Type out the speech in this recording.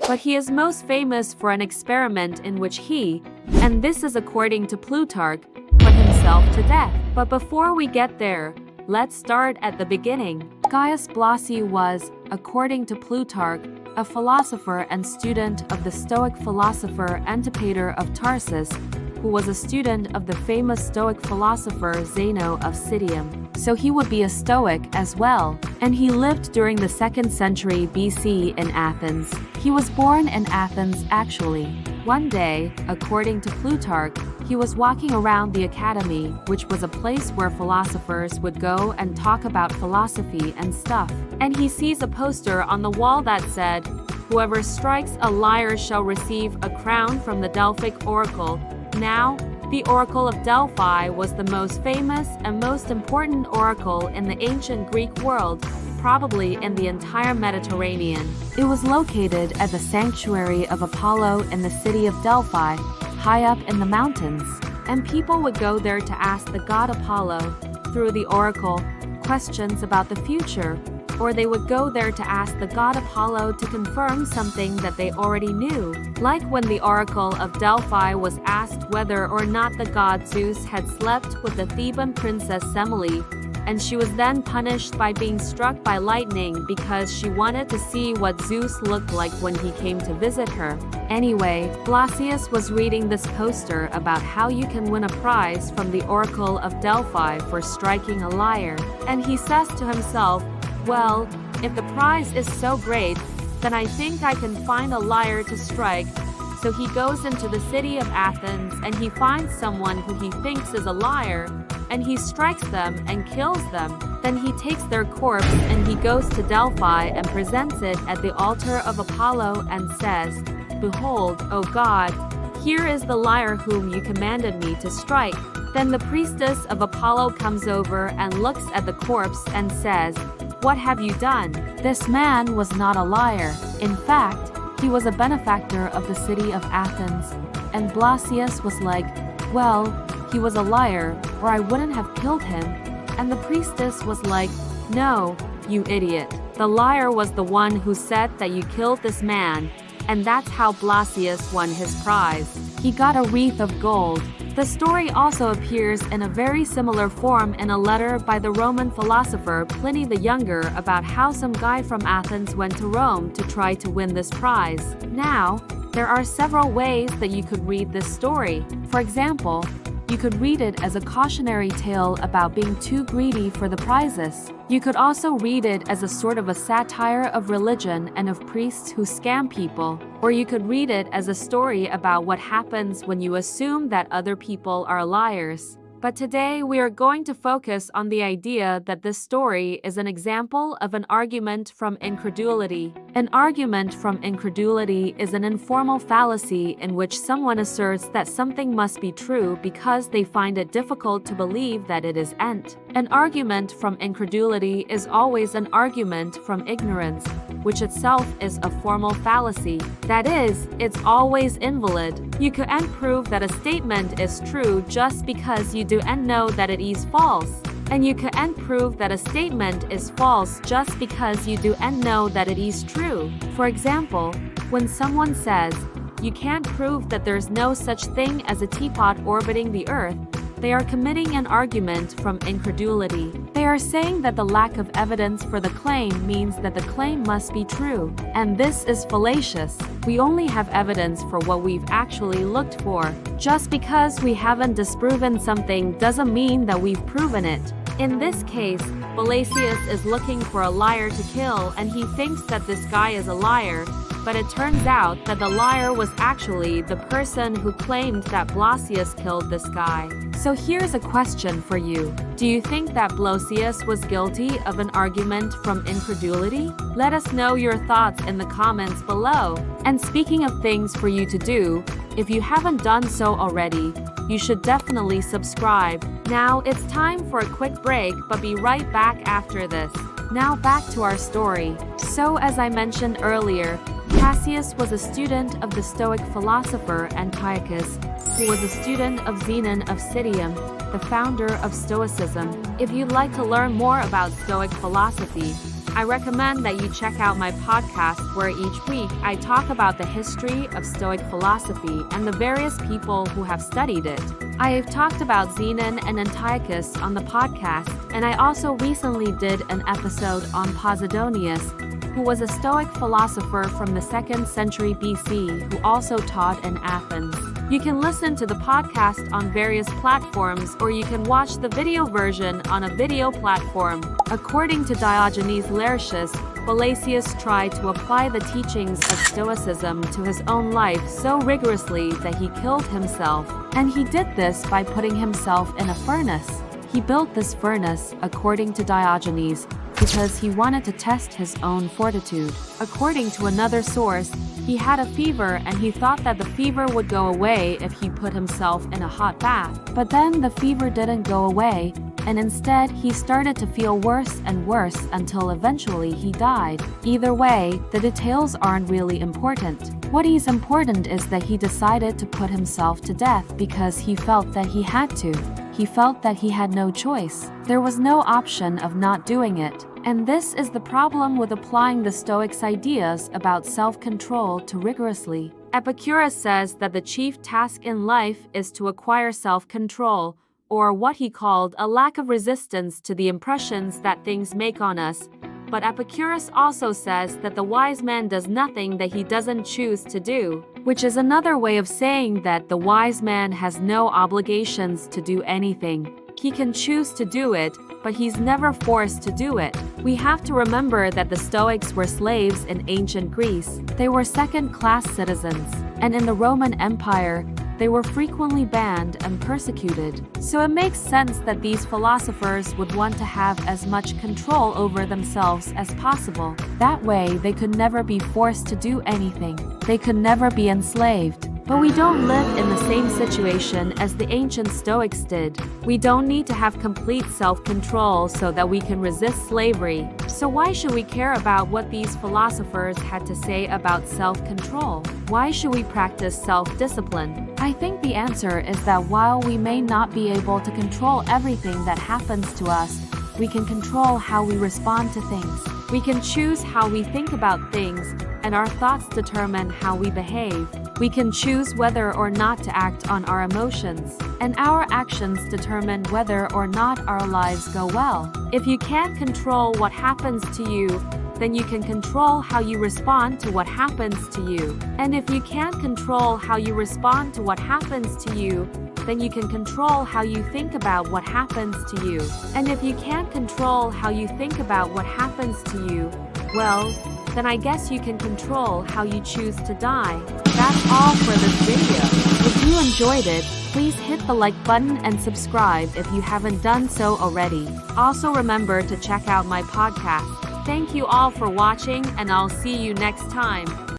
but he is most famous for an experiment in which he, and this is according to Plutarch, put himself to death. But before we get there, let's start at the beginning. Gaius Blossiu was, according to Plutarch, a philosopher and student of the Stoic philosopher Antipater of Tarsus, who was a student of the famous Stoic philosopher Zeno of Citium. So he would be a Stoic as well, and he lived during the 2nd century BC in Athens. He was born in Athens actually. One day, according to Plutarch, he was walking around the academy, which was a place where philosophers would go and talk about philosophy and stuff. And he sees a poster on the wall that said, "Whoever strikes a lyre shall receive a crown from the Delphic oracle." Now, the Oracle of Delphi was the most famous and most important oracle in the ancient Greek world, probably in the entire Mediterranean. It was located at the sanctuary of Apollo in the city of Delphi, high up in the mountains, and people would go there to ask the god Apollo, through the oracle, questions about the future, or they would go there to ask the god Apollo to confirm something that they already knew, like when the Oracle of Delphi was asked whether or not the god Zeus had slept with the Theban princess Semele, and she was then punished by being struck by lightning because she wanted to see what Zeus looked like when he came to visit her. Anyway, Blossius was reading this poster about how you can win a prize from the Oracle of Delphi for striking a lyre, and he says to himself, "Well, if the prize is so great, then I think I can find a lyre to strike." So he goes into the city of Athens and he finds someone who he thinks is a liar, and he strikes them and kills them. Then he takes their corpse and he goes to Delphi and presents it at the altar of Apollo and says, "Behold, O God, here is the lyre whom you commanded me to strike." Then the priestess of Apollo comes over and looks at the corpse and says, "What have you done? This man was not a liar. In fact, he was a benefactor of the city of Athens." And Blossius was like, "Well, he was a liar, or I wouldn't have killed him." And the priestess was like, "No, you idiot. The liar was the one who said that you killed this man." And that's how Blossius won his prize. He got a wreath of gold. The story also appears in a very similar form in a letter by the Roman philosopher Pliny the Younger about how some guy from Athens went to Rome to try to win this prize. Now, there are several ways that you could read this story. For example, you could read it as a cautionary tale about being too greedy for the prizes. You could also read it as a sort of a satire of religion and of priests who scam people. Or you could read it as a story about what happens when you assume that other people are liars. But today we are going to focus on the idea that this story is an example of an argument from incredulity. An argument from incredulity is an informal fallacy in which someone asserts that something must be true because they find it difficult to believe that it isn't. An argument from incredulity is always an argument from ignorance, which itself is a formal fallacy. That is, it's always invalid. You can't prove that a statement is true just because you don't know that it is false. And you can't prove that a statement is false just because you don't know that it is true. For example, when someone says, "You can't prove that there's no such thing as a teapot orbiting the Earth," they are committing an argument from incredulity. They are saying that the lack of evidence for the claim means that the claim must be true. And this is fallacious. We only have evidence for what we've actually looked for. Just because we haven't disproven something doesn't mean that we've proven it. In this case, Blossius is looking for a liar to kill and he thinks that this guy is a liar, but it turns out that the liar was actually the person who claimed that Blossius killed this guy. So here's a question for you. Do you think that Blossius was guilty of an argument from incredulity? Let us know your thoughts in the comments below. And speaking of things for you to do, if you haven't done so already, you should definitely subscribe. Now it's time for a quick break, but be right back after this. Now back to our story. So as I mentioned earlier, Cassius was a student of the Stoic philosopher Antiochus, who was a student of Zenon of Citium, the founder of Stoicism. If you'd like to learn more about Stoic philosophy, I recommend that you check out my podcast where each week I talk about the history of Stoic philosophy and the various people who have studied it. I have talked about Zenon and Antiochus on the podcast, and I also recently did an episode on Posidonius, who was a Stoic philosopher from the 2nd century BC who also taught in Athens. You can listen to the podcast on various platforms, or you can watch the video version on a video platform. According to Diogenes Laertius, Blossius tried to apply the teachings of Stoicism to his own life so rigorously that he killed himself, and he did this by putting himself in a furnace. He built this furnace, according to Diogenes, because he wanted to test his own fortitude. According to another source, he had a fever and he thought that the fever would go away if he put himself in a hot bath. But then the fever didn't go away, and instead he started to feel worse and worse until eventually he died. Either way, the details aren't really important. What is important is that he decided to put himself to death because he felt that he had to. He felt that he had no choice. There was no option of not doing it. And this is the problem with applying the Stoics' ideas about self-control too rigorously. Epictetus says that the chief task in life is to acquire self-control, or what he called a lack of resistance to the impressions that things make on us. But Epictetus also says that the wise man does nothing that he doesn't choose to do, which is another way of saying that the wise man has no obligations to do anything. He can choose to do it, but he's never forced to do it. We have to remember that the Stoics were slaves in ancient Greece. They were second-class citizens, and in the Roman Empire, they were frequently banned and persecuted. So it makes sense that these philosophers would want to have as much control over themselves as possible. That way, they could never be forced to do anything. They could never be enslaved. But we don't live in the same situation as the ancient Stoics did. We don't need to have complete self-control so that we can resist slavery. So why should we care about what these philosophers had to say about self-control? Why should we practice self-discipline? I think the answer is that while we may not be able to control everything that happens to us, we can control how we respond to things. We can choose how we think about things, and our thoughts determine how we behave. We can choose whether or not to act on our emotions, and our actions determine whether or not our lives go well. If you can't control what happens to you, then you can control how you respond to what happens to you. And if you can't control how you respond to what happens to you, then you can control how you think about what happens to you. And if you can't control how you think about what happens to you, well, then I guess you can control how you choose to die. That's all for this video. If you enjoyed it, please hit the like button and subscribe if you haven't done so already. Also remember to check out my podcast. Thank you all for watching, and I'll see you next time.